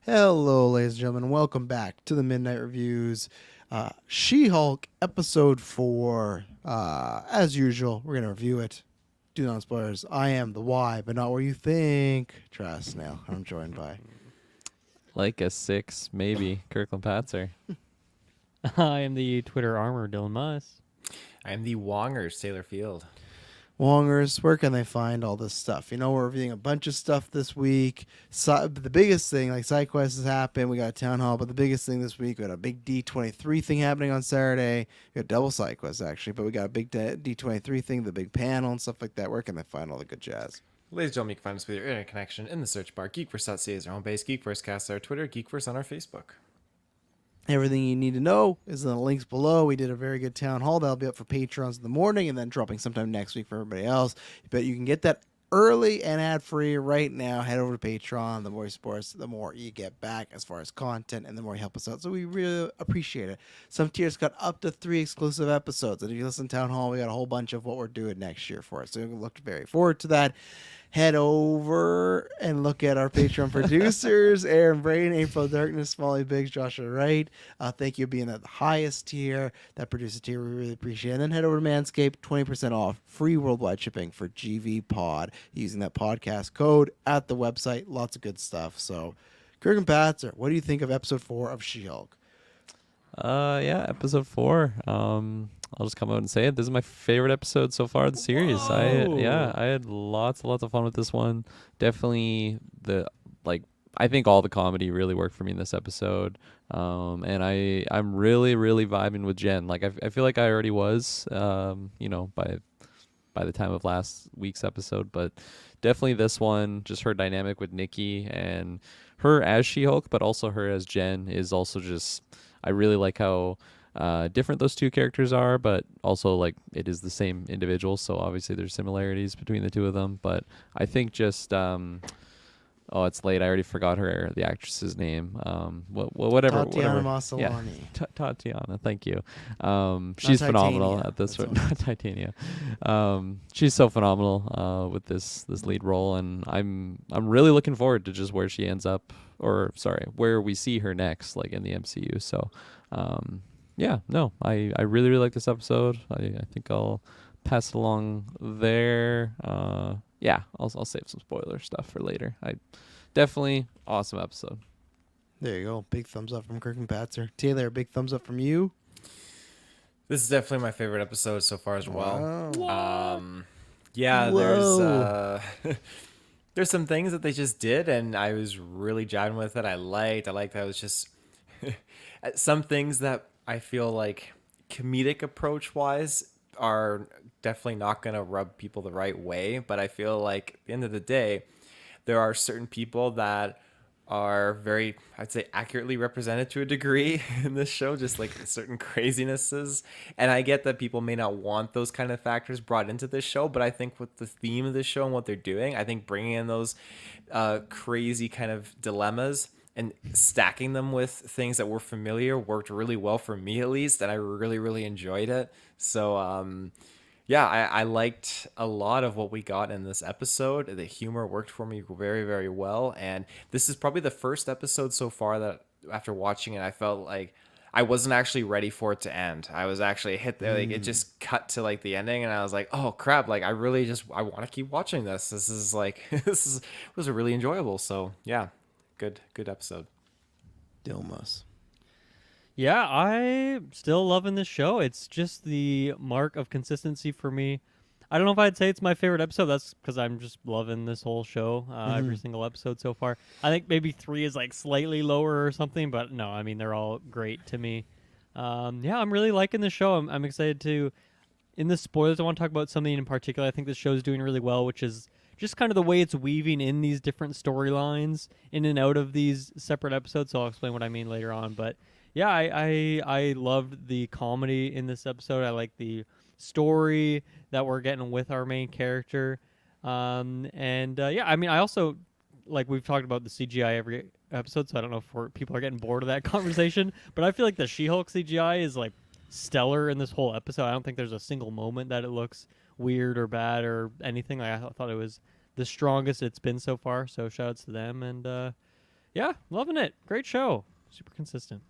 Hello, ladies and gentlemen. Welcome back to the Midnight Reviews. She-Hulk episode 4. As usual, we're going to review it. Do not spoilers. I am the why, but not where you think. Trust now. I'm joined by Like a 6, maybe. Kirkland Patzer. I am the Twitter armor, Dylan Moss. I am the Wongers, Taylor Field. Wongers. Where can they find all this stuff? You know, we're reviewing a bunch of stuff this week. The biggest thing, like SideQuest has happened. We got a town hall, but the biggest thing this week, we got a big D23 thing happening on Saturday. We got double SideQuest, actually, but we got a big D23 thing, the big panel and stuff like that. Where can they find all the good jazz? Ladies and gentlemen, you can find us with your internet connection in the search bar. Geekverse.ca is our home base. Geekverse our Twitter. Geekverse on our Facebook. Everything you need to know is in the links below. We did a very good town hall. That'll be up for patrons in the morning and then dropping sometime next week for everybody else. But you can get that early and ad-free right now. Head over to Patreon. The more you support us, the more you get back as far as content and the more you help us out. So we really appreciate it. Some tiers got up to 3 exclusive episodes. And if you listen to Town Hall, we got a whole bunch of what we're doing next year for it. So we look very forward to that. Head over and look at our Patreon producers, Aaron Brain, April Darkness, Molly Biggs, Joshua Wright. Thank you for being at the highest tier. That producer tier, we really appreciate it. And then head over to Manscaped, 20% off, free worldwide shipping for GV Pod using that podcast code at the website. Lots of good stuff. So, Kirk and Patzer, what do you think of episode 4 of She-Hulk? Yeah, episode 4. I'll just come out and say it. This is my favorite episode so far of the series. I had lots of fun with this one. Definitely I think all the comedy really worked for me in this episode. And I'm really vibing with Jen. Like I feel like I already was, by the time of last week's episode, but definitely this one, just her dynamic with Nikki and her as She-Hulk, but also her as Jen is also just, I really like how different those two characters are, but also like it is the same individual, so obviously there's similarities between the two of them. But I think just oh, it's late, I already forgot the actress's name. Whatever. Tatiana Maslany. Yeah. Tatiana, thank you. She's phenomenal at this one. Titania. She's so phenomenal with this lead role, and I'm really looking forward to just where she ends up, where we see her next, like in the MCU. So I really like this episode. I think I'll pass it along there. I'll save some spoiler stuff for later. Definitely awesome episode. There you go. Big thumbs up from Kirk and Patzer. Taylor, big thumbs up from you. This is definitely my favorite episode so far as well. Wow. There's some things that they just did, and I was really jiving with it. I liked how it was just some things that I feel like comedic approach wise are definitely not going to rub people the right way, but I feel like at the end of the day, there are certain people that are very, I'd say, accurately represented to a degree in this show, just like certain crazinesses. And I get that people may not want those kind of factors brought into this show, but I think with the theme of this show and what they're doing, I think bringing in those crazy kind of dilemmas and stacking them with things that were familiar worked really well for me, at least, and I really enjoyed it. So I liked a lot of what we got in this episode. The humor worked for me very well, and this is probably the first episode so far that after watching it, I felt like I wasn't actually ready for it to end. I was actually hit there, like it just cut to like the ending, and I was like, oh crap, like I want to keep watching this. This is like was really enjoyable. So yeah, good episode. Dilmas. Yeah, I'm still loving this show. It's just the mark of consistency for me. I don't know if I'd say it's my favorite episode. That's because I'm just loving this whole show, every single episode so far. I think maybe 3 is like slightly lower or something, but no, I mean, they're all great to me. I'm really liking the show. I'm excited to, in the spoilers, I want to talk about something in particular. I think this show is doing really well, which is just kind of the way it's weaving in these different storylines in and out of these separate episodes. So I'll explain what I mean later on. But yeah, I loved the comedy in this episode. I like the story that we're getting with our main character. I mean, I also, like we've talked about the CGI every episode, so I don't know if people are getting bored of that conversation, but I feel like the She-Hulk CGI is like stellar in this whole episode. I don't think there's a single moment that it looks weird or bad or anything. I thought it was the strongest it's been so far, so shout outs to them. And Yeah, loving it. Great show. Super consistent.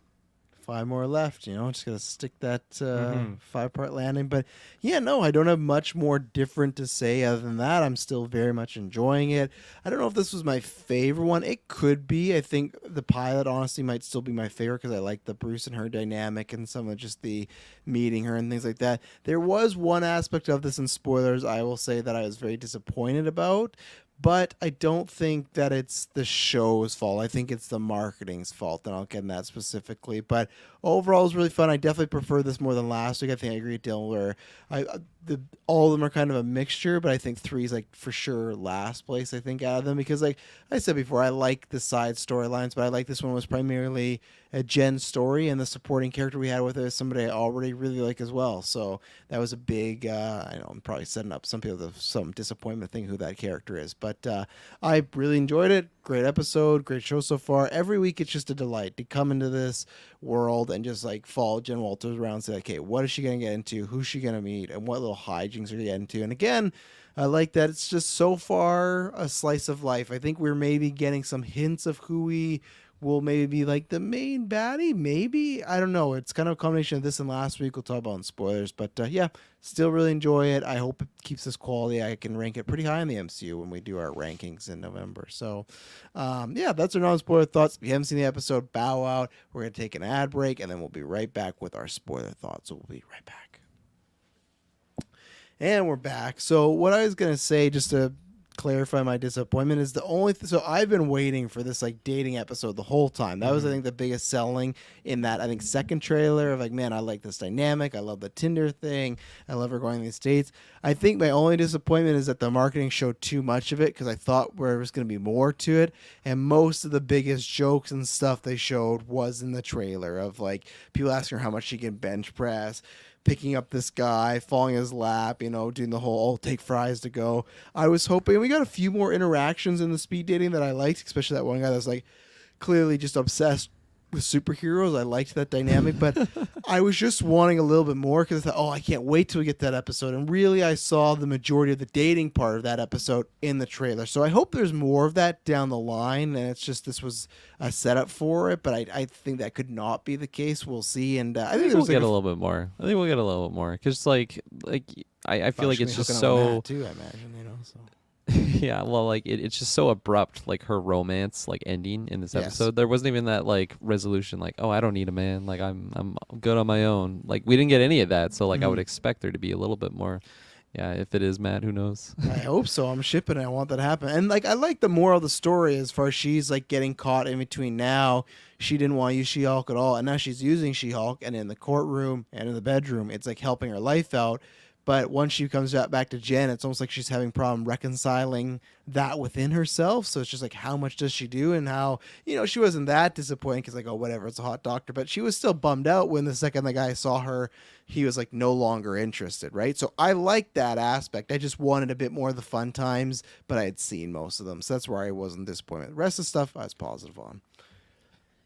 5 more left, just gotta stick that Mhm. 5-part landing. But yeah, no, I don't have much more different to say other than that. I'm still very much enjoying it. I don't know if this was my favorite one. It could be. I think the pilot honestly might still be my favorite because I like the Bruce and her dynamic and some of just the meeting her and things like that. There was one aspect of this, in spoilers, I will say, that I was very disappointed about. But I don't think that it's the show's fault. I think it's the marketing's fault, and I'll get in that specifically. But overall, it was really fun. I definitely prefer this more than last week. I think I agree with Dylan where all of them are kind of a mixture, but I think 3 is like for sure last place, I think, out of them. Because like I said before, I like the side storylines, but I like this one was primarily a Jen story, and the supporting character we had with her is somebody I already really like as well. So that was a big, I know I'm probably setting up some people with some disappointment thinking who that character is. But I really enjoyed it. Great episode, great show so far. Every week it's just a delight to come into this world and just like follow Jen Walters around and say, okay, what is she going to get into? Who's she going to meet? And what little hijinks are going to get into? And again, I like that it's just so far a slice of life. I think we're maybe getting some hints of who we will maybe be like the main baddie. Maybe. I don't know. It's kind of a combination of this and last week. We'll talk about in spoilers. But yeah, still really enjoy it. I hope it keeps this quality. I can rank it pretty high in the MCU when we do our rankings in November. So yeah, that's our non-spoiler thoughts. If you haven't seen the episode, bow out. We're going to take an ad break, and then we'll be right back with our spoiler thoughts. So we'll be right back. And we're back. So what I was going to say, just to clarify my disappointment, is the only so I've been waiting for this like dating episode the whole time. That was I think the biggest selling in that I think second trailer of like, man, I like this dynamic. I love the Tinder thing. I love her going to these dates. I think my only disappointment is that the marketing showed too much of it because I thought there was going to be more to it, and most of the biggest jokes and stuff they showed was in the trailer of like people asking her how much she can bench press, picking up this guy, falling in his lap, doing the whole, take fries to go. I was hoping we got a few more interactions in the speed dating that I liked, especially that one guy that's like clearly just obsessed with superheroes. I liked that dynamic, but I was just wanting a little bit more because I thought, I can't wait till we get that episode. And really, I saw the majority of the dating part of that episode in the trailer. So I hope there's more of that down the line. And it's just this was a setup for it, but I think that could not be the case. We'll see. And I think we'll get a little bit more. I think we'll get a little bit more because I feel like it's just so too. I imagine so. yeah, well, like it's just so abrupt, like her romance, like ending in this episode. There wasn't even that like resolution, like, I don't need a man, like I'm good on my own. Like we didn't get any of that, so like I would expect there to be a little bit more. Yeah, if it is Matt, who knows? I hope so. I'm shipping it. I want that to happen. And like I like the moral of the story as far as she's like getting caught in between now. She didn't want to use She-Hulk at all, and now she's using She-Hulk, and in the courtroom and in the bedroom, it's like helping her life out. But once she comes back to Jen, it's almost like she's having a problem reconciling that within herself. So it's just like, how much does she do? And how, she wasn't that disappointed because like, whatever, it's a hot doctor. But she was still bummed out when the second the guy saw her, he was like no longer interested, right? So I like that aspect. I just wanted a bit more of the fun times, but I had seen most of them. So that's where I wasn't disappointed. The rest of the stuff I was positive on.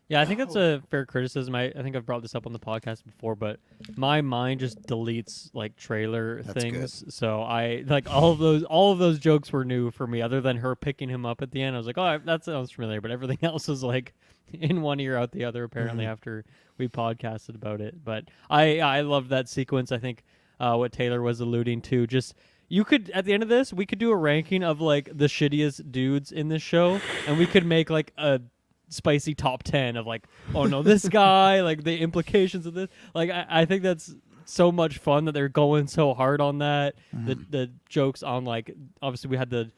Yeah, I think that's a fair criticism. I think I've brought this up on the podcast before, but my mind just deletes like trailer things. Good. So I like all of those jokes were new for me, other than her picking him up at the end. I was like, that sounds familiar, but everything else was like in one ear out the other. Apparently, after we podcasted about it, but I loved that sequence. I think what Taylor was alluding to, just. You could, at the end of this, we could do a ranking of like the shittiest dudes in this show, and we could make like a spicy top 10 of like, oh no, this guy, like the implications of this. Like I think that's so much fun that they're going so hard on that. The jokes on like, obviously we had the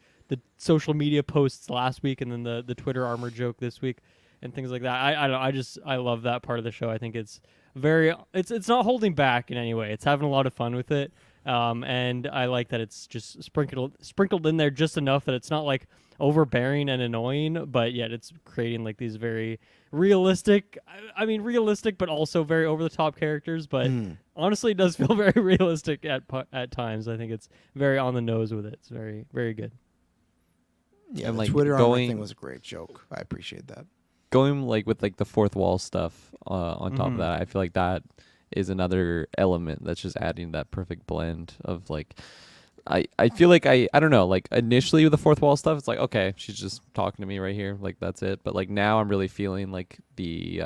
social media posts last week, and then the Twitter armor joke this week and things like that. I love that part of the show. I think it's it's not holding back in any way. It's having a lot of fun with it. And I like that it's just sprinkled in there just enough that it's not like overbearing and annoying, but yet it's creating like these very realistic, but also very over the top characters. But honestly, it does feel very realistic at times. I think it's very on the nose with it. It's very, very good. Yeah, and the like Twitter armor thing was a great joke. I appreciate that. Going like with like the fourth wall stuff on top of that, I feel like that is another element that's just adding that perfect blend of like I feel like I don't know, like initially with the fourth wall stuff, it's like, okay, she's just talking to me right here, like that's it. But like now I'm really feeling like the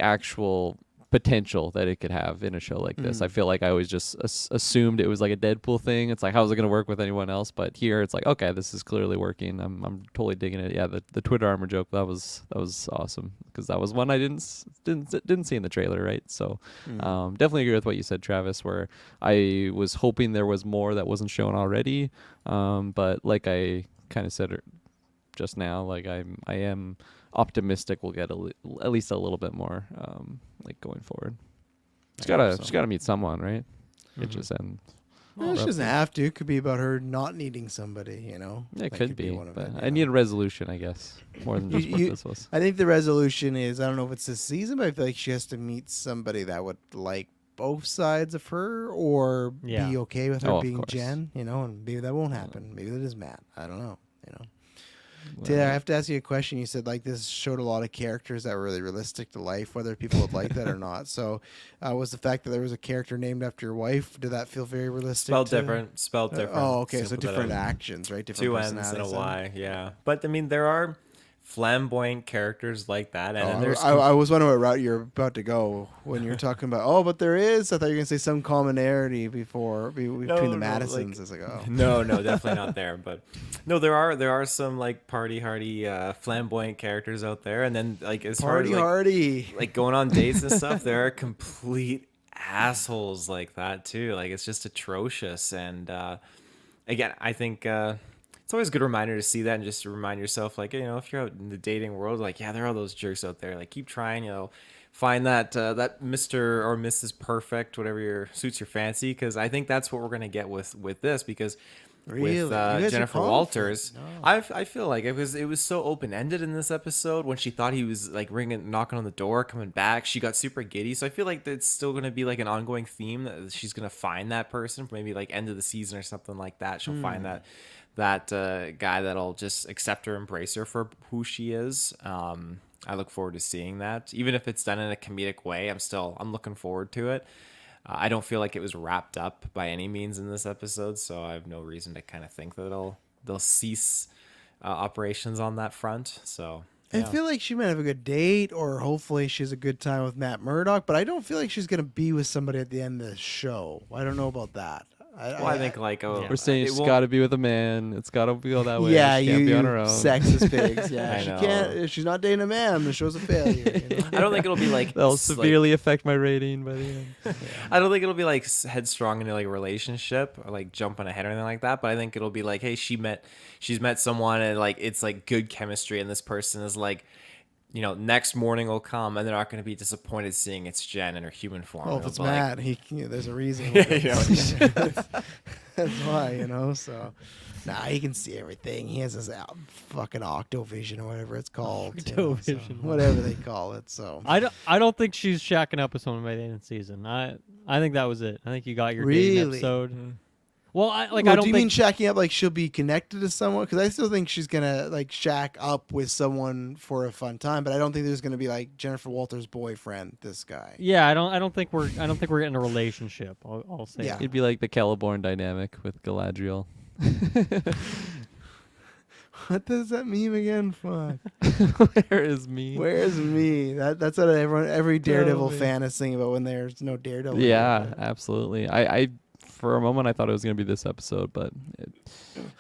actual potential that it could have in a show like this. I feel like I always just assumed it was like a Deadpool thing. It's like, how's it going to work with anyone else? But here it's like, okay, this is clearly working. I'm totally digging it. Yeah, the Twitter armor joke, that was awesome, because that was one I didn't see in the trailer, right? So definitely agree with what you said, Travis, where I was hoping there was more that wasn't shown already. But like I kind of said just now, like I am optimistic we'll get at least a little bit more like going forward. She's gotta meet someone, right? It just ends. Well, she doesn't have to. It could be about her not needing somebody, you know. Yeah, it That could be. one of But them, I you need know? a resolution, I guess, more than just what this was. I think the resolution is, I don't know if it's this season, but I feel like she has to meet somebody that would like both sides of her, or Yeah. be okay with her Oh, of being course. Jen, you know, and maybe that won't happen. Maybe that is Matt. I don't know, you know. Well, Taylor, I have to ask you a question. You said like this showed a lot of characters that were really realistic to life, whether people would like that or not. So, was the fact that there was a character named after your wife, did that feel very realistic? Spelled to- different. Spelled different. Oh, okay. So Simple that different out. actions, right? Different Two N's and a personalities. Y. Yeah, but I mean there are flamboyant characters like that, and then there's I was wondering what route you're about to go when you're talking about. Oh, but there is. I thought you were gonna say some commonality between No, the no, Madisons. like- It's like, oh, no, definitely not there. But no, there are some like party hardy, flamboyant characters out there, and then like as far as party hardy. like going on dates and stuff, there are complete assholes like that too. Like it's just atrocious. And again, I think it's always a good reminder to see that and just to remind yourself, like, you know, if you're out in the dating world, like, yeah, there are those jerks out there. Like, keep trying, you know, find that that Mr. or Mrs. Perfect, whatever suits your fancy, because I think that's what we're gonna get with this, because Really? You with guys are Jennifer confident? Walters, No. I feel like it was so open ended in this episode. When she thought he was like knocking on the door, coming back, she got super giddy. So I feel like it's still gonna be like an ongoing theme that she's gonna find that person for maybe like end of the season or something like that. She'll find that guy that'll just accept her, embrace her for who she is. I look forward to seeing that, even if it's done in a comedic way. I'm looking forward to it. I don't feel like it was wrapped up by any means in this episode, so I have no reason to kind of think that they'll cease operations on that front. So I yeah. feel like she might have a good date, or hopefully she has a good time with Matt Murdock, but I don't feel like she's gonna be with somebody at the end of the show. I don't know about that. Well, I think like Yeah. We're saying it she's won't- got to be with a man. It's got to feel that way. yeah, she can't you be on her own. sexist pigs. Yeah, I she know. can't. If she's not dating a man, the show's a failure. You know? I don't think it'll be like That'll like- severely affect my rating by the end. I don't think it'll be like headstrong into like a relationship or like jumping ahead or anything like that. But I think it'll be like, hey, she's met someone and like it's like good chemistry, and this person is like, you know, next morning will come and they're not going to be disappointed seeing it's Jen in her human form. Well, if It'll it's be like, Matt, there's a reason. you know, That's why, you know. So, he can see everything. He has his fucking Octovision or whatever it's called. you know, so, Octovision. whatever they call it. So, I don't think she's shacking up with someone by the end of the season. I think that was it. I think you got your dating Really? episode. Well, I Well, don't do you think mean shacking up like she'll be connected to someone? Because I still think she's gonna like shack up with someone for a fun time, but I don't think there's gonna be like Jennifer Walters' boyfriend. This guy. Yeah, I don't think we're getting a relationship. I'll say. Yeah. that. It'd be like the Celeborn dynamic with Galadriel. What does that mean again? Fuck. Where is me? Where's me? That's what every Daredevil me. fan is thinking about when there's no Daredevil. Yeah, absolutely. I for a moment I thought it was gonna be this episode, but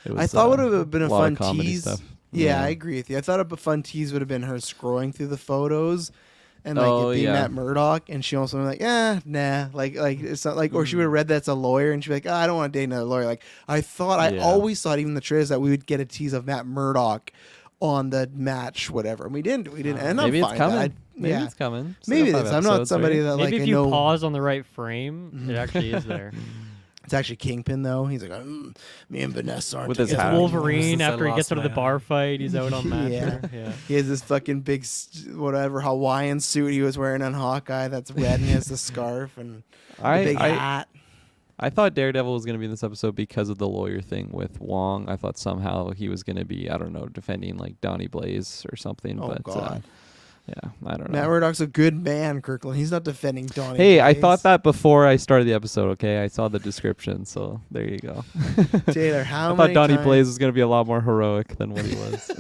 it was. I thought would have been a lot fun of comedy tease. stuff. Yeah, I agree with you. I thought a fun tease would have been her scrolling through the photos and like Oh, it being yeah. Matt Murdock, and she also like, nah, like it's not like, or she would have read that's a lawyer, and she'd be like, I don't want to date another lawyer. Like I Yeah. always thought, even the trailers, that we would get a tease of Matt Murdock on the match, whatever, and we didn't, and I'm Maybe fine it's with coming. that. Maybe Yeah. it's coming. Maybe Still it 5 is. I'm not episodes, somebody right? that Maybe like if I you know. pause on the right frame, it actually is there. It's actually Kingpin though. He's like, me and Vanessa aren't With his together hat. It's Wolf- Wolverine Since I after he lost gets out of the my bar fight. He's out on match. Yeah. Yeah. He has this fucking big, whatever Hawaiian suit he was wearing on Hawkeye that's red, and he has the scarf and the big hat. I thought Daredevil was going to be in this episode because of the lawyer thing with Wong. I thought somehow he was going to be, I don't know, defending like Donnie Blaze or something. Oh, but God. Yeah, I don't know. Matt Murdock's a good man, Kirkland. He's not defending Donnie. Hey, I Blaze. thought that before I started the episode. Okay, I saw the description, so there you go. Taylor, how I many thought Donnie times? Blaze was gonna be a lot more heroic than what he was.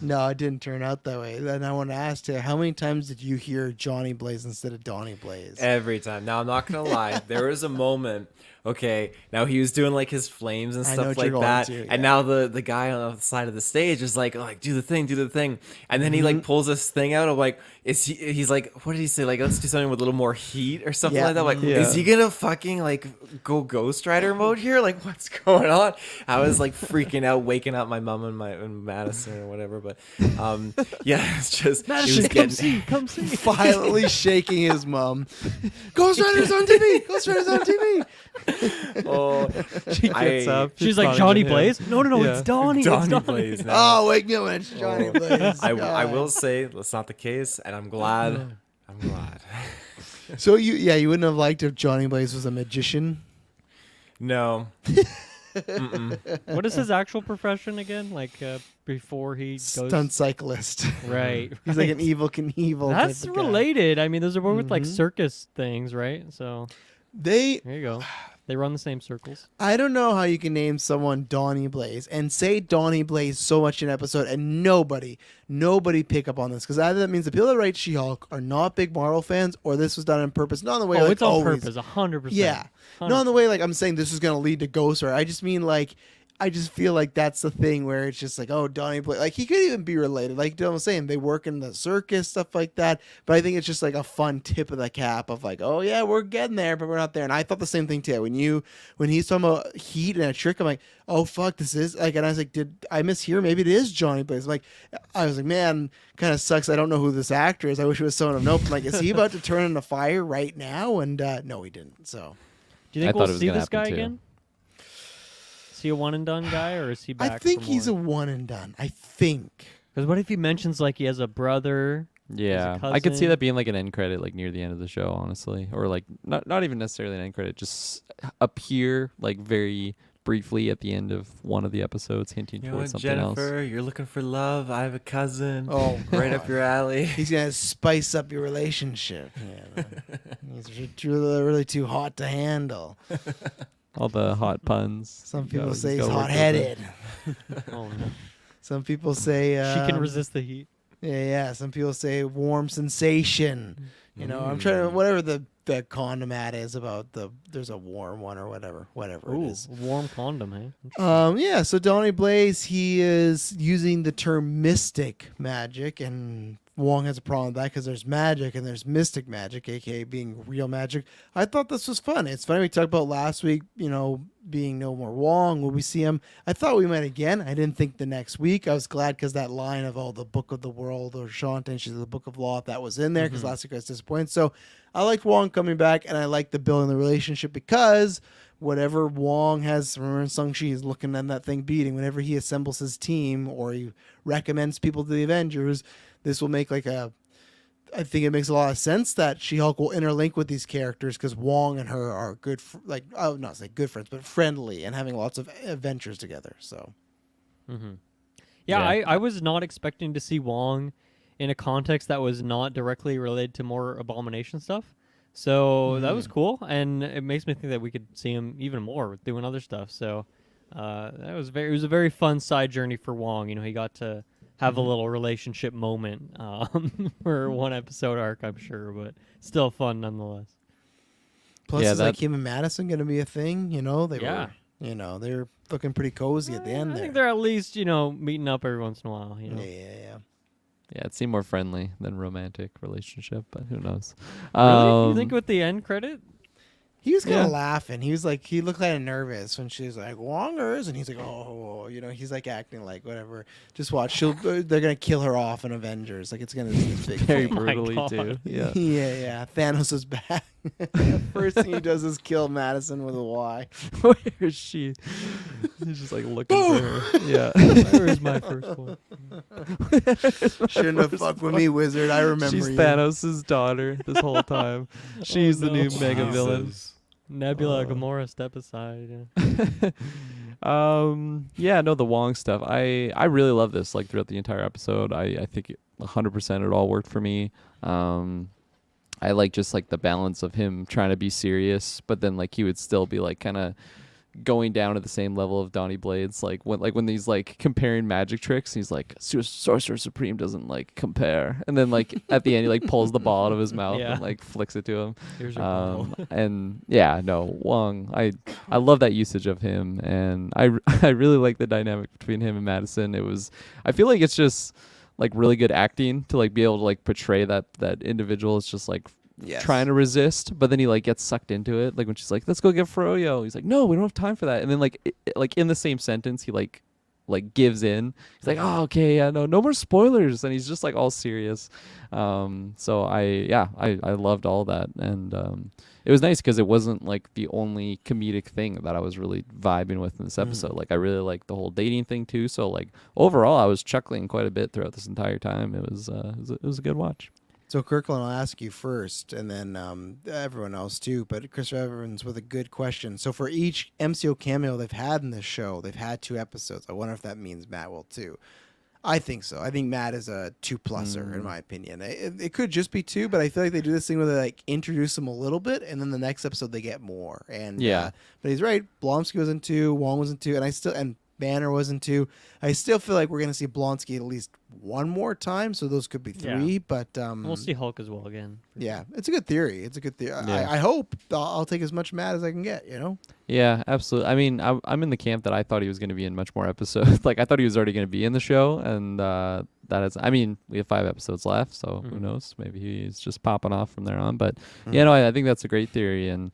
No, it didn't turn out that way. Then I want to ask Taylor, how many times did you hear Johnny Blaze instead of Donnie Blaze? Every time. Now I'm not gonna lie. There was a moment. Okay, now he was doing like his flames and I know stuff what like you're going that, to, yeah. and now the guy on the side of the stage is like do the thing, and then he like pulls this thing out of like, he's like, what did he say? Like, let's do something with a little more heat or something Yeah. like that. Like, Yeah. is he gonna fucking like go Ghost Rider mode here? Like, what's going on? I was like freaking out, waking up my mom and Madison or whatever. But yeah, it's just he was getting. come see. Violently shaking his mum. Ghost Rider's on TV. Ghost Rider's on TV. Oh, She gets up. She's it's like, not Johnny even him. Blaze? No, Yeah. it's Donnie. Donnie It's Donnie. Blaze now. Oh, wake me up when it's Johnny Blaze. I God. will say that's not the case, and I'm glad. I'm glad. So you wouldn't have liked if Johnny Blaze was a magician. No. What is his actual profession again? Like before he goes. Stunt cyclist. Right. He's like an right. evil Knievel. That's type of guy. related. I mean, those are both with like Mhm. circus things, right? So They there you go. They run the same circles. I don't know how you can name someone Donnie Blaze and say Donnie Blaze so much in an episode and nobody pick up on this because either that means the people that write She-Hulk are not big Marvel fans or this was done on purpose. Not in the way Oh, like it's on always. purpose, 100%. Yeah. Not in the way like I'm saying this is going to lead to Ghost Rider. I just mean like I just feel like that's the thing where it's just like, oh, Donnie Blaze. Like, he could even be related. Like I was saying, they work in the circus, stuff like that. But I think it's just like a fun tip of the cap of like, oh, yeah, we're getting there, but we're not there. And I thought the same thing, too. When he's talking about heat and a trick, I'm like, oh, fuck, this is like, and I was like, did I mishear? Maybe it is Johnny Blaze. I was like, man, kind of sucks. I don't know who this actor is. I wish it was someone of note. I'm like, is he about to turn into fire right now? And no, he didn't. So Do you think I thought we'll it was see gonna this guy happen, too. again? Is he a one and done guy, or is he back? I think for he's a more? one and done. I think. Because what if he mentions like he has a brother? Yeah, As a I could see cousin. that being like an end credit, like near the end of the show, honestly, or like not even necessarily an end credit, just appear like very briefly at the end of one of the episodes, hinting You know towards what, something Jennifer? else. You're looking for love. I have a cousin. Oh, right up God. your alley. He's gonna spice up your relationship. Yeah, he's really, really too hot to handle. All the hot puns. Some You people gotta- say just he's gotta work those hot-headed. Oh no. Some people say She can resist the heat. Yeah. Some people say warm sensation. You know, I'm trying to whatever the condom ad is about there's a warm one or whatever it Ooh, is. warm condom, hey? Yeah, so Donnie Blaze, he is using the term mystic magic, and Wong has a problem with that because there's magic and there's mystic magic, aka being real magic. I thought this was fun. It's funny we talked about last week, being no more Wong. Will we see him? I thought we might again. I didn't think the next week. I was glad because that line of the Book of the World or Shantae, she's the Book of Law, that was in there because last week I was disappointed. So I liked Wong coming back, and I liked the building the relationship because whatever Wong has, remember in Shang-Chi, he's looking at that thing beating. Whenever he assembles his team or he recommends people to the Avengers, this will make I think it makes a lot of sense that She-Hulk will interlink with these characters because Wong and her are good, I would not say good friends, but friendly and having lots of adventures together. So Yeah, Yeah. I was not expecting to see Wong in a context that was not directly related to more Abomination stuff. So that was cool, and it makes me think that we could see him even more doing other stuff. So it was a very fun side journey for Wong. He got to have a little relationship moment for one episode arc, I'm sure, but still fun nonetheless. plus, Yeah, is like that- him and Madison going to be a thing? They Yeah. were, they're looking pretty cozy at the end I there. think they're at least meeting up every once in a while. Yeah. Yeah, it seemed more friendly than romantic relationship, but who knows? Really? You think with the end credit? He was kind Yeah. of laughing. He was like, he looked kind of nervous when she was like, Wongers. And he's like, oh, he's like acting like whatever. Just watch. They're going to kill her off in Avengers. Like, it's going to be this big very thing. my brutally God. too? Yeah. Yeah. Thanos is back. First thing he does is kill Madison with a Y. Where is she? He's just like looking for her. Yeah. Where's my first one? Shouldn't have fucked with me, wizard. I remember She's you. Thanos' daughter this whole time. She's the no. new mega villain. Nebula, Oh. Gamora, step aside. Yeah, no, the Wong stuff. I really love this. Like throughout the entire episode, I think 100% it all worked for me. I like just like the balance of him trying to be serious, but then like he would still be like kind of going down to the same level of Donnie Blades. Like when he's like comparing magic tricks, he's like Sorcerer Supreme doesn't like compare, and then like at the end he like pulls the ball out of his mouth Yeah. and like flicks it to him. Here's your ball. And yeah, no, Wong. I love that usage of him, and I really like the dynamic between him and Madison. I feel like it's just like really good acting to like be able to like portray that individual is just like Yes. trying to resist, but then he like gets sucked into it. Like when she's like, "Let's go get Froyo," he's like, "No, we don't have time for that." And then like like in the same sentence, he like gives in. He's like, "Oh, okay, yeah, no more spoilers," and he's just like all serious. So I loved all that, and it was nice because it wasn't like the only comedic thing that I was really vibing with in this episode. Like I really liked the whole dating thing too. So like overall, I was chuckling quite a bit throughout this entire time. It was a good watch. So Kirkland, I'll ask you first, and then everyone else too. But Chris Evans with a good question. So for each MCO cameo they've had in this show, they've had 2 episodes. I wonder if that means Matt will too. I think so. I think Matt is a 2-pluser in my opinion. It could just be 2, but I feel like they do this thing where they like introduce them a little bit, and then the next episode they get more. And Yeah. but he's right. Blonsky was in 2, Wong was in 2, and Banner was in 2. I still feel like we're gonna see Blonsky at least one more time, so those could be 3. Yeah. But We'll see Hulk as well again. yeah, it's a good theory. It's a good theory. Yeah. I hope I'll take as much Matt as I can get. You know. Yeah, absolutely. I mean, I'm in the camp that I thought he was going to be in much more episodes. Like I thought he was already going to be in the show, and that is. I mean, we have 5 episodes left, so who knows? Maybe he's just popping off from there on. But yeah, no, I think that's a great theory, and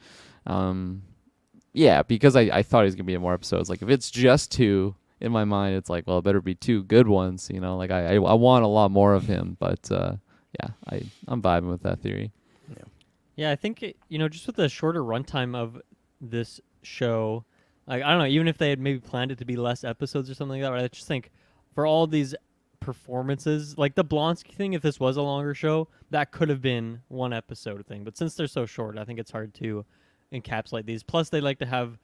yeah, because I thought he was going to be in more episodes. Like if it's just 2. In my mind, it's like, well, it better be 2 good ones, you know. Like I want a lot more of him, but yeah, I'm vibing with that theory. Yeah, I think just with the shorter runtime of this show, like I don't know, even if they had maybe planned it to be less episodes or something like that, but I just think for all these performances, like the Blonsky thing, if this was a longer show, that could have been 1 episode thing. But since they're so short, I think it's hard to encapsulate these. Plus, they like to have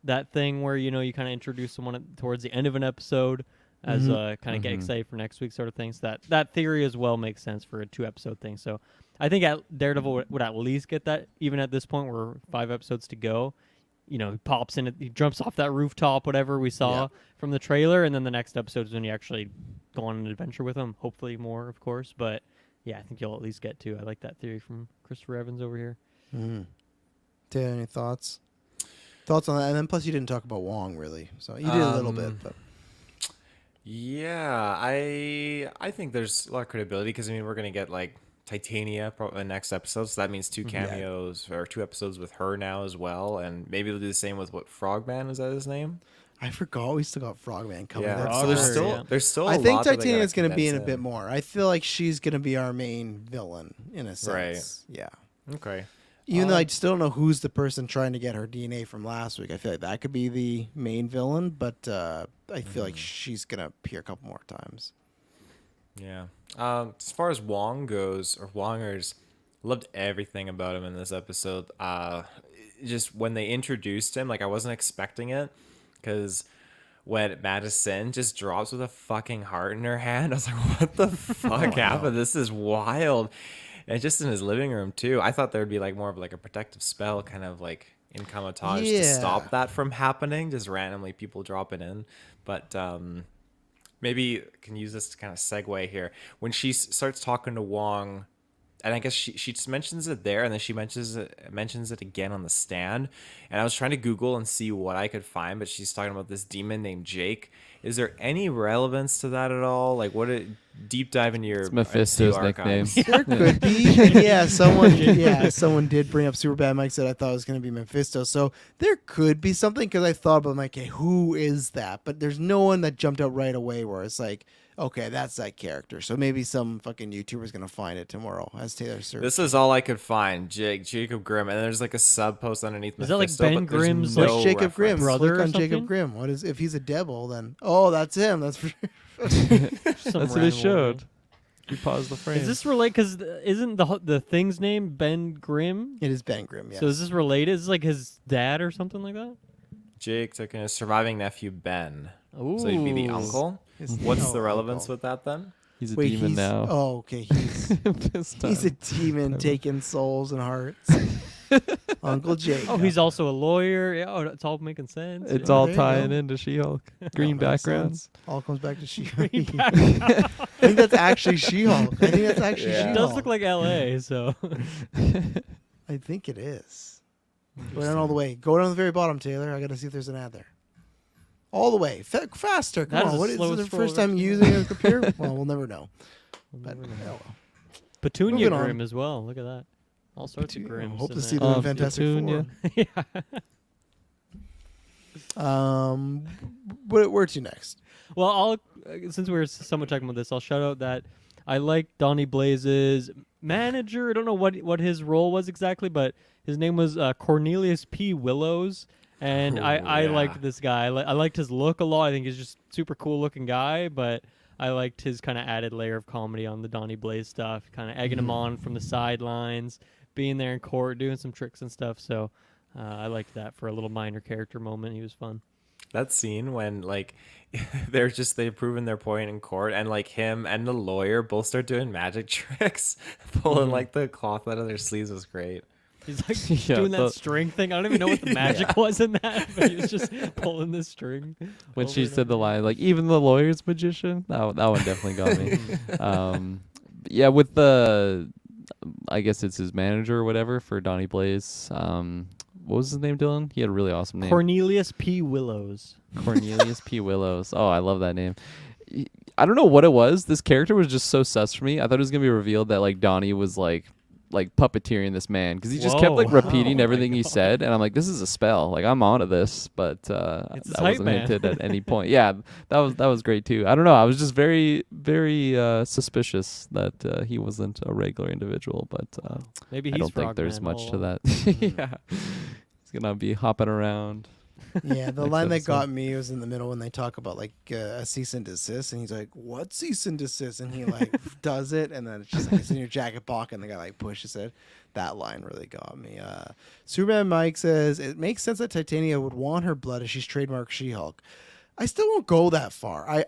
that thing where you kind of introduce someone towards the end of an episode as kind of get excited for next week sort of thing. So that theory as well makes sense for a 2-episode thing. So I think Daredevil would at least get that, even at this point where 5 episodes to go. He pops in, he jumps off that rooftop, whatever we saw from the trailer, and then the next episode is when you actually go on an adventure with him. Hopefully more, of course, but yeah, I think you'll at least get 2. I like that theory from Christopher Evans over here. Taylor, any thoughts? Thoughts on that? And then plus you didn't talk about Wong really, so you did a little bit, but Yeah, I think there's a lot of credibility because I mean we're gonna get like Titania probably in the next episode, so that means 2 cameos or 2 episodes with her now as well, and maybe they'll do the same with Frogman, is that his name? I forgot we still got Frogman coming. Yeah, That's so there's Frogger, still yeah. there's still. I a think lot that they Titania gotta is going to be in a condense bit more. I feel like she's going to be our main villain in a sense. Yeah. Okay. Even though I still don't know who's the person trying to get her DNA from last week. I feel like that could be the main villain, but I feel like she's going to appear a couple more times. Yeah. As far as Wong goes, or Wongers, loved everything about him in this episode. Just when they introduced him, like I wasn't expecting it, because when Madison just drops with a fucking heart in her hand, I was like, what the fuck happened? This is wild. And just in his living room too. I thought there would be like more of like a protective spell kind of like in Kamatage to Yeah. stop that from happening, just randomly people dropping in. But maybe I can use this to kind of segue here. When she starts talking to Wong, and I guess she just mentions it there, and then she mentions it again on the stand. And I was trying to Google and see what I could find, but she's talking about this demon named Jake. Is there any relevance to that at all? Like, what a deep dive into your It's Mephisto's MCU nickname. archives. There could be. Yeah, someone did bring up Superbad. Mike said I thought it was going to be Mephisto. So there could be something because I thought about like, okay, who is that? But there's no one that jumped out right away where it's like, okay, that's that character. So maybe some fucking YouTuber's going to find it tomorrow as Taylor search. This is all I could find. Jacob Grimm, and then there's like a sub post underneath. Is that like Mephisto, Ben but there's Grimm's, no What's Jacob Grimm? reference. brother Click or on Jacob something? Grimm. What is if he's a devil then? Oh, that's him. That's for Some That's what it random showed. one. You paused the frame. Is this related? Because isn't the thing's name Ben Grimm? It is Ben Grimm. Yes. So is this related? Is this like his dad or something like that? Jake took in his surviving nephew Ben. Ooh. So he'd be the uncle. His What's the no relevance uncle. with that then? He's a Wait, demon he's now. oh okay. He's This he's a time. demon taking souls and hearts. Uncle Jake. Oh, he's also a lawyer. Yeah, it's all making sense. It's yeah. all there you tying go. into She-Hulk. Green Makes background. sense. All comes back to She. Green I think that's actually She-Hulk. I think that's actually Yeah. It She-Hulk. does look like L.A., so I think it is. Go down all the way. Go down to the very bottom, Taylor. I got to see if there's an ad there. All the way. Faster. Come That is on. the What is slowest this the scroll first I've time ever using a computer? Well, we'll never know. But Never know. oh well. Petunia Moving on. Grim as well. Look at that. All sorts of Petunia. Grims. Hope in to see there. them in Fantastic Petunia. yeah. Where to next? Well, since we're somewhat talking about this, I'll shout out that I like Donnie Blaze's manager. I don't know what his role was exactly, but his name was Cornelius P. Willows, and I yeah. liked this guy. I liked his look a lot. I think he's just super cool looking guy, but I liked his kind of added layer of comedy on the Donnie Blaze stuff, kind of egging him on from the sidelines, being there in court, doing some tricks and stuff. So I liked that for a little minor character moment. He was fun. That scene when like they've proven their point in court, and like him and the lawyer both start doing magic tricks, pulling like the cloth out of their sleeves was great. He's like Yeah, doing that the- string thing. I don't even know what the magic was in that, but he was just pulling the string. When over she and said the over. line, like, even the lawyer's magician, that one definitely got me. Yeah, with the, I guess it's his manager or whatever for Donnie Blaze. What was his name, Dylan? He had a really awesome name. Cornelius P. Willows. Cornelius P. Willows. Oh, I love that name. I don't know what it was. This character was just so sus for me. I thought it was gonna be revealed that like Donnie was like puppeteering this man because he just kept like Whoa. repeating Oh my everything he God. said, and I'm like, this is a spell. Like I'm onto this, but It's a that hype wasn't man. hinted at any point. Yeah, that was great too. I don't know. I was just very suspicious that he wasn't a regular individual, but Maybe I he's don't think there's Frogman much all to along. that. Yeah, he's gonna be hopping around. Yeah, the Next line that episode. got me was in the middle when they talk about like a cease and desist, and he's like, "What cease and desist?" And he like does it, and then it's just like it's in your jacket pocket, and the guy like pushes it. That line really got me. Superman Mike says it makes sense that Titania would want her blood as she's trademarked She-Hulk. I still won't go that far.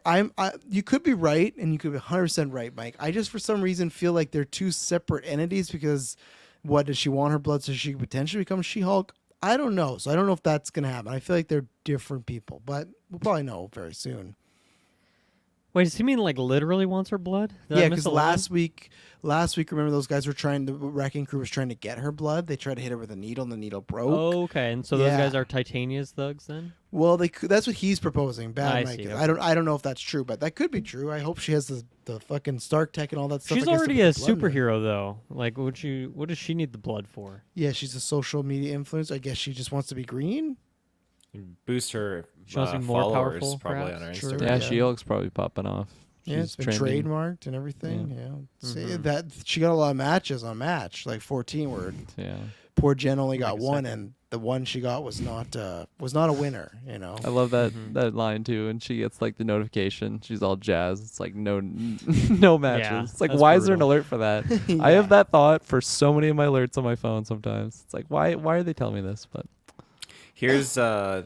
You could be right, and you could be 100% right, Mike. I just for some reason feel like they're two separate entities because what does she want her blood so she could potentially become She-Hulk? I don't know. So I don't know if that's going to happen. I feel like they're different people, but we'll probably know very soon. Wait, does he mean like literally wants her blood? Did I Yeah, miss because a line? last week, remember those guys were the wrecking crew was trying to get her blood. They tried to hit her with a needle, and the needle broke. Oh, okay, and so those Yeah. guys are Titania's thugs then? Well, that's what he's proposing. Bad I Mike. see, I don't know if that's true, but that could be true. I hope she has the fucking Stark tech and all that stuff. She's I guess, to already put a the blood in her. superhero though. Like, what does she need the blood for? Yeah, she's a social media influencer. I guess she just wants to be green. Boost her She wants to be more followers powerful, probably perhaps? on her True. Instagram. Yeah, Yeah. She-Hulk's probably popping off. Yeah, it's She's been trending. trademarked and everything. Yeah, See, Mhm. that she got a lot of matches on Match, like 14. Where Yeah. poor Jen only got Like a one, second. and the one she got was not a winner. You know. I love that Mhm. that line too, and she gets like the notification. She's all jazzed. It's like no no matches. Yeah, It's like that's why is there an brutal. alert for that? I Yeah. have that thought for so many of my alerts on my phone. Sometimes it's like why are they telling me this? But Here's a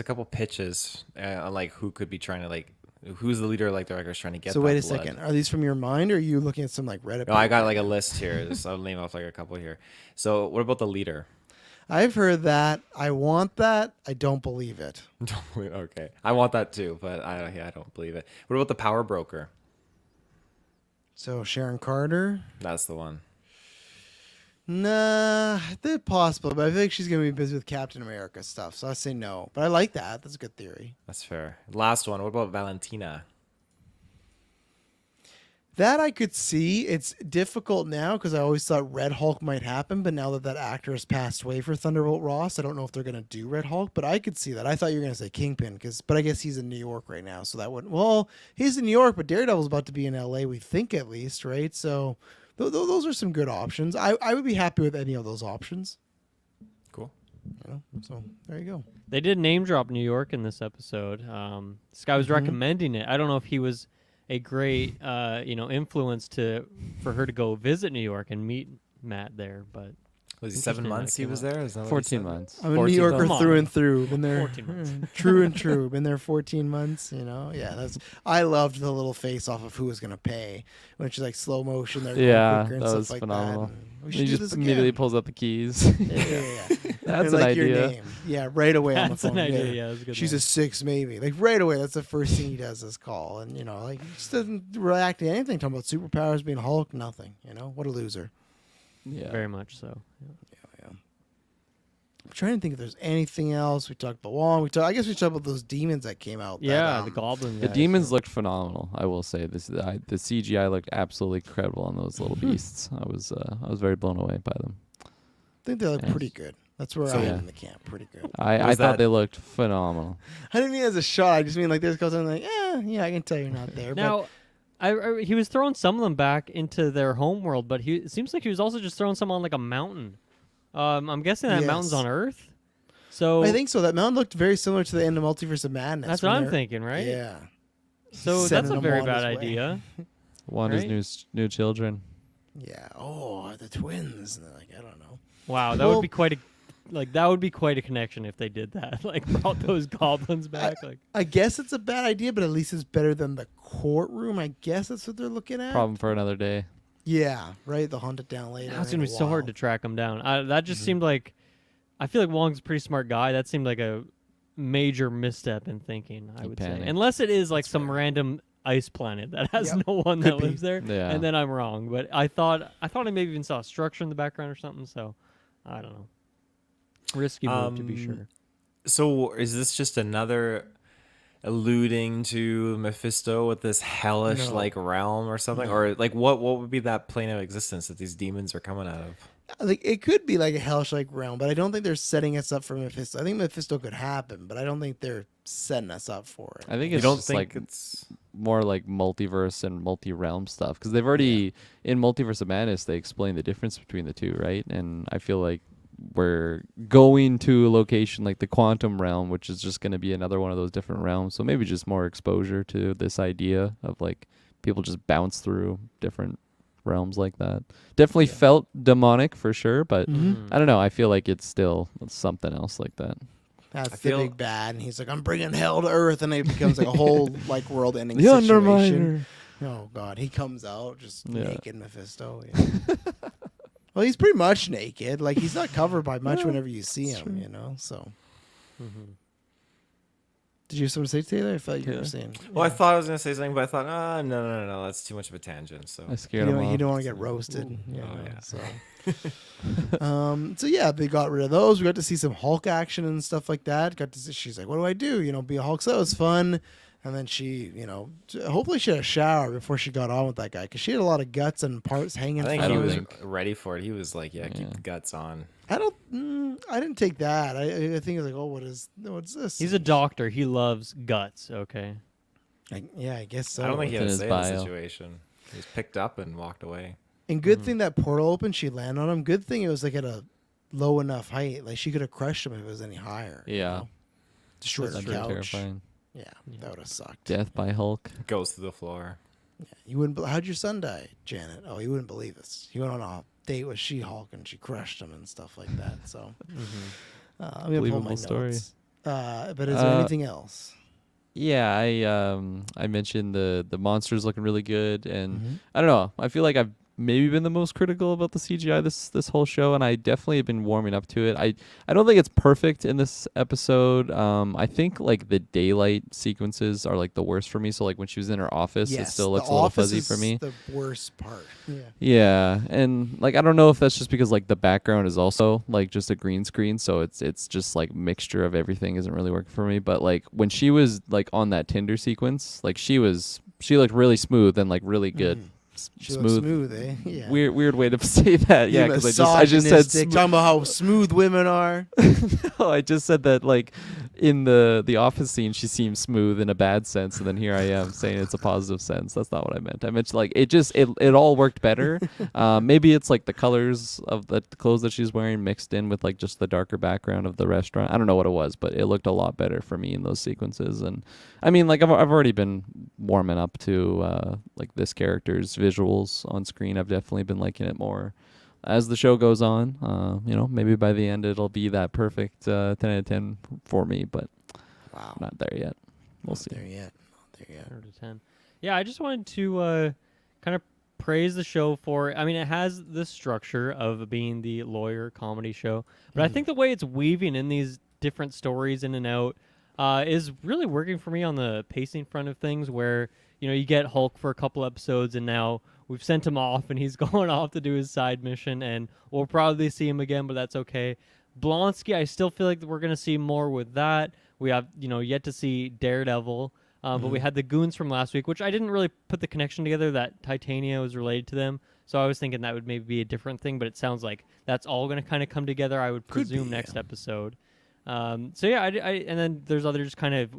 couple pitches on like who could be trying to like who's the leader like the Wreckers trying to get. So that wait a blood. second. Are these from your mind, or are you looking at some like Reddit? No, I got paper? like a list here. So I'll name off like a couple here. So what about the leader? I've heard that. I want that. I don't believe it. Okay, I want that too, but I don't believe it. What about the power broker? So Sharon Carter. That's the one. Nah, they're possible, but I think she's gonna be busy with Captain America stuff. So I say no. But I like that. That's a good theory. That's fair. Last one. What about Valentina? That I could see. It's difficult now because I always thought Red Hulk might happen, but now that actor has passed away for Thunderbolt Ross, I don't know if they're gonna do Red Hulk. But I could see that. I thought you were gonna say Kingpin, but I guess he's in New York right now, so that wouldn't. Well, he's in New York, but Daredevil's about to be in L.A. We think at least, right? So those are some good options. I would be happy with any of those options. Cool. You know? So there you go. They did name drop New York in this episode. This guy was recommending it. I don't know if he was a great influence for her to go visit New York and meet Matt there, but Was he 7 Interesting that months he came was out. there? Is that what he 14 said? months. I'm a New 14 Yorker Come on. through and through. Been there 14 months. true and true. Been there 14 months. You know, yeah. That's. I loved the little face off of who was gonna pay when she's like slow motion. They're going Yeah, quicker and that stuff was like phenomenal. that. And we should He do just this immediately again. pulls out the keys. Yeah. That's And, an like, your idea. name. Yeah, right away on the That's phone. an idea. Yeah, that's a good She's one. a 6 maybe. Like right away, that's the first thing he does is call. And you know, like he just doesn't react to anything. Talking about superpowers, being Hulk, nothing. You know, what a loser. Yeah. Very much so. Yeah. I'm trying to think if there's anything else. We talked about Wong. I guess we talked about those demons that came out. Yeah, that, the goblin. The guys. demons looked phenomenal. I will say this. The CGI looked absolutely incredible on those little beasts. I was very blown away by them. I think they look Yes. pretty good. That's where So, I am yeah. in the camp. Pretty good. I Was thought that- they looked phenomenal. I didn't mean as a shot. I just mean like this goes on like, yeah, I can tell you're not there. Now, he was throwing some of them back into their home world, but it seems like he was also just throwing some on like a mountain. I'm guessing that mountain's Yes. on Earth. So but I think so. That mountain looked very similar to the end of Multiverse of Madness. that's when what I'm they're- thinking, right? Yeah. So Sending that's a them very on bad his way. idea. Wanda's Right? new children. Yeah. Oh, the twins. And they're like, I don't know. Wow, that Well- would be quite a connection if they did that. Like brought those goblins back. Like I guess it's a bad idea, but at least it's better than the courtroom. I guess that's what they're looking at. Problem for another day. Yeah, right. They'll hunt it down later. now it's in gonna a be so hard while. to track them down. That just seemed like, I feel like Wong's a pretty smart guy. That seemed like a major misstep in thinking. I He would say, panicked. unless it is like That's some fair. random ice planet that has Yep. no one Could that be. lives there, Yeah. and then I'm wrong. But I thought I maybe even saw a structure in the background or something. So I don't know. Risky move to be sure. So is this just another alluding to Mephisto with this hellish No. like realm or something? Or like what would be that plane of existence that these demons are coming out of? I think it could be like a hellish-like realm, but I don't think they're setting us up for Mephisto. I think Mephisto could happen, but I don't think they're setting us up for it. I think You it's don't just think like it's more like multiverse and multi-realm stuff because they've already in Multiverse of Madness they explain the difference between the two, right? And I feel like we're going to a location like the quantum realm, which is just going to be another one of those different realms. So maybe just more exposure to this idea of like people just bounce through different realms like that. Definitely felt demonic for sure, but Mhm. I don't know. I feel like it's still something else like that. That's I the feel- big bad, and he's like, "I'm bringing hell to Earth," and it becomes like a whole like world-ending situation. Oh God, he comes out just Yeah. naked, Mephisto. Yeah. Well, he's pretty much naked. Like he's not covered by much Yeah, whenever you see it's him, true. you know. So, Mm-hmm. did you have something to say, Taylor? I felt you Yeah. were saying. Well, I thought I was gonna say something, but I thought, no, that's too much of a tangent. So I You scared him don't, off. you don't want to get roasted. You Oh, know, yeah. So. So yeah, they got rid of those. We got to see some Hulk action and stuff like that. Got to see, she's like, "What do I do? You know, be a Hulk." So that was fun. And then she, you know, hopefully she had a shower before she got on with that guy because she had a lot of guts and parts hanging. I think I he don't was think- ready for it. He was like, yeah, keep Yeah. the guts on. I don't. I didn't take that. I think it's like, oh, what's this? He's a doctor. He loves guts. Okay. Yeah, I guess so. I don't think he had in a his say in the bio. situation. He was picked up and walked away. And good thing that portal opened. She landed on him. Good thing it was like at a low enough height. Like she could have crushed him if it was any higher. you Yeah. know? Destroyed That's the pretty couch. terrifying. Yeah, that would have sucked. Death by Hulk. Goes to the floor. You wouldn't. How'd your son die, Janet? Oh, you wouldn't believe this. He went on a date with She-Hulk and she crushed him and stuff like that. So, I'm gonna pull my Believable story. notes. But is there anything else? Yeah, I mentioned the monsters looking really good, and Mhm. I don't know. I feel like I've maybe been the most critical about the CGI this whole show, and I definitely have been warming up to it. I don't think it's perfect in this episode. I think like the daylight sequences are like the worst for me. So like when she was in her office, it still looks a the little office fuzzy is for me. The worst part. Yeah. Yeah, and like I don't know if that's just because like the background is also like just a green screen, so it's just like mixture of everything isn't really working for me. But like when she was like on that Tinder sequence, like she looked really smooth and like really good. She looks smooth, eh? Yeah. Weird way to say that. Yeah, You because I just said misogynistic, talking about how smooth women are. no, I just said that like in the office scene she seems smooth in a bad sense, and then here I am saying it's a positive sense. That's not what I meant. I meant like it all worked better. Maybe it's like the colors of the clothes that she's wearing mixed in with like just the darker background of the restaurant. I don't know what it was, but it looked a lot better for me in those sequences. And I mean, like I've already been warming up to like this character's visuals on screen. I've definitely been liking it more as the show goes on, maybe by the end it'll be that perfect 10 out of 10 for me, but Wow. not there yet. We'll Not see. there yet. Not there yet. 100 to 10. Yeah, I just wanted to kind of praise the show for. I mean, it has this structure of being the lawyer comedy show, but I think the way it's weaving in these different stories in and out is really working for me on the pacing front of things. Where you get Hulk for a couple episodes, and now we've sent him off, and he's going off to do his side mission, and we'll probably see him again, but that's okay. Blonsky, I still feel like we're going to see more with that. We have, yet to see Daredevil, but we had the Goons from last week, which I didn't really put the connection together that Titania was related to them. So I was thinking that would maybe be a different thing, but it sounds like that's all going to kind of come together, I would Could be, presume, next episode. So yeah, and then there's others kind of,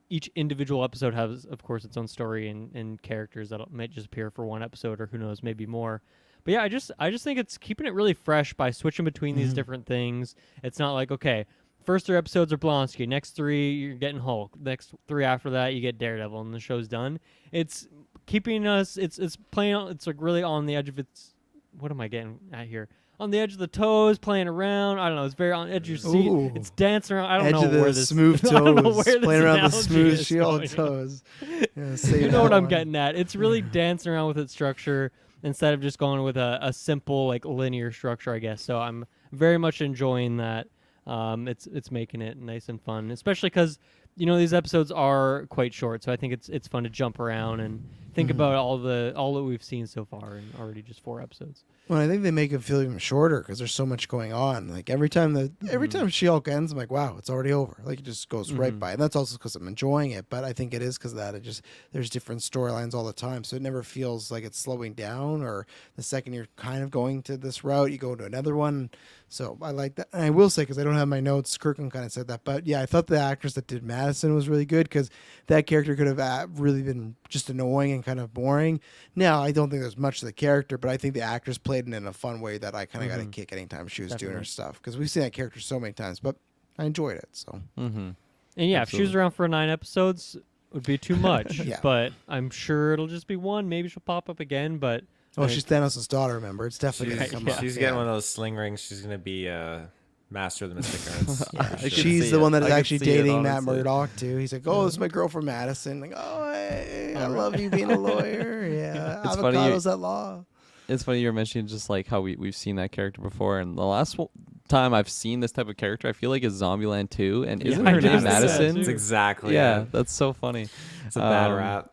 each individual episode has, of course, its own story and characters that might just appear for one episode, or who knows, maybe more. But yeah, I just think it's keeping it really fresh by switching between these different things. It's not like, okay, first 3 episodes are Blonsky, next 3 you're getting Hulk, next 3 after that you get Daredevil, and the show's done. It's keeping us, it's playing, it's like really on the edge of its, what am I getting at here? On the edge of the toes, playing around. I don't know. It's very on the edge of your seat. Ooh. It's dancing around. I don't Edge know of the where this smooth I don't know toes, where this playing around the analogy smooth is shield going. toes. Yeah, You know what I'm getting at. It's really dancing around with its structure instead of just going with a simple like linear structure, I guess. So I'm very much enjoying that. It's making it nice and fun, especially because these episodes are quite short. So I think it's fun to jump around and think about all that we've seen so far in already just 4 episodes. Well, I think they make it feel even shorter because there's so much going on. Like every time She-Hulk ends, I'm like, wow, it's already over. Like it just goes right by, and that's also because I'm enjoying it. But I think it is because of that. There's different storylines all the time, so it never feels like it's slowing down. Or the second you're kind of going to this route, you go to another one. So I like that. And I will say, because I don't have my notes, Kirkland kind of said that, but yeah, I thought the actress that did Madison was really good because that character could have really been just annoying and kind of boring. Now I don't think there's much to the character, but I think the actress played it in a fun way that I kind of got a kick anytime she was doing her stuff, because we've seen that character so many times, but I enjoyed it. So And yeah, if she was around for 9 episodes, it would be too much. Yeah. But I'm sure it'll just be 1. Maybe she'll pop up again, but she's Thanos' daughter, remember? It's definitely going to come up. She's getting one of those sling rings. She's going to be master of the Mystic Arts. Yeah, I can she's see the it. one that is I can actually see it, dating Matt honestly. Murdock too. He's like, "Oh, this is my girlfriend Madison." Like, "Oh, hey, I love you being a lawyer." Yeah, It's funny avocados at law. It's funny you were mentioning just like how we've seen that character before, and the last time I've seen this type of character, I feel like is Zombieland 2, and isn't I her name noticed that Madison? too. That's exactly Yeah, it. that's so funny. It's a bad rap.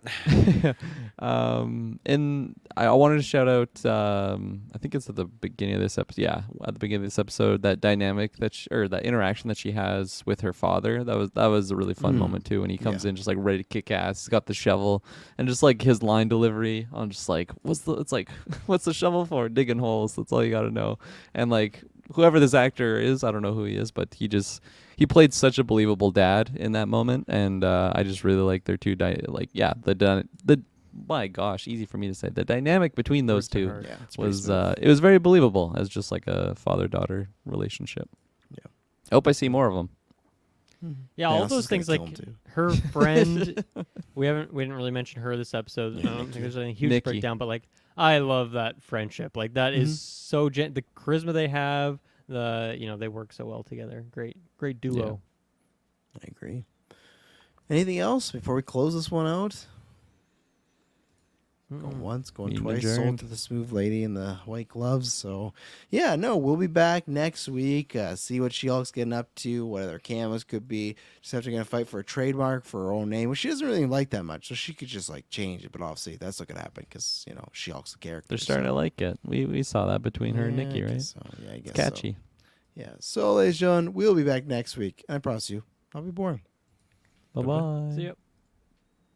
And I wanted to shout out. I think it's at the beginning of this episode. Yeah, at the beginning of this episode, that dynamic or that interaction that she has with her father. That was a really fun moment too. When he comes in just like ready to kick ass. He's got the shovel, and just like his line delivery. I'm just like, what's the shovel for? Digging holes. That's all you got to know. And like whoever this actor is, I don't know who he is, but he played such a believable dad in that moment, and I just really like their two my gosh, easy for me to say. The dynamic between those two Yeah, it's pretty was smooth. it was very believable as just like a father-daughter relationship. Yeah. I hope I see more of them. yeah, all Thanos those is gonna things kill like him, too. her friend. we didn't really mention her this episode. I don't think there's any huge Nikki. breakdown, but like I love that friendship. Like that is so the charisma they have. They work so well together. Great duo. I agree. Anything else before we close this one out? Going once, going Meeting twice. Sold adjourned. to the smooth lady in the white gloves. So, yeah, no, we'll be back next week. See what She-Hulk's getting up to, what other cameos could be. Just have to gonna fight for a trademark for her own name, which she doesn't really like that much. So she could just like change it, but obviously that's not gonna happen because She-Hulk's the character. They're starting to like it. We saw that between her and Yeah, Nikki, I right? guess so. Yeah, I guess It's catchy. So. Yeah. So, ladies and gentlemen, we'll be back next week, and I promise you, I'll be boring. Bye bye. See ya.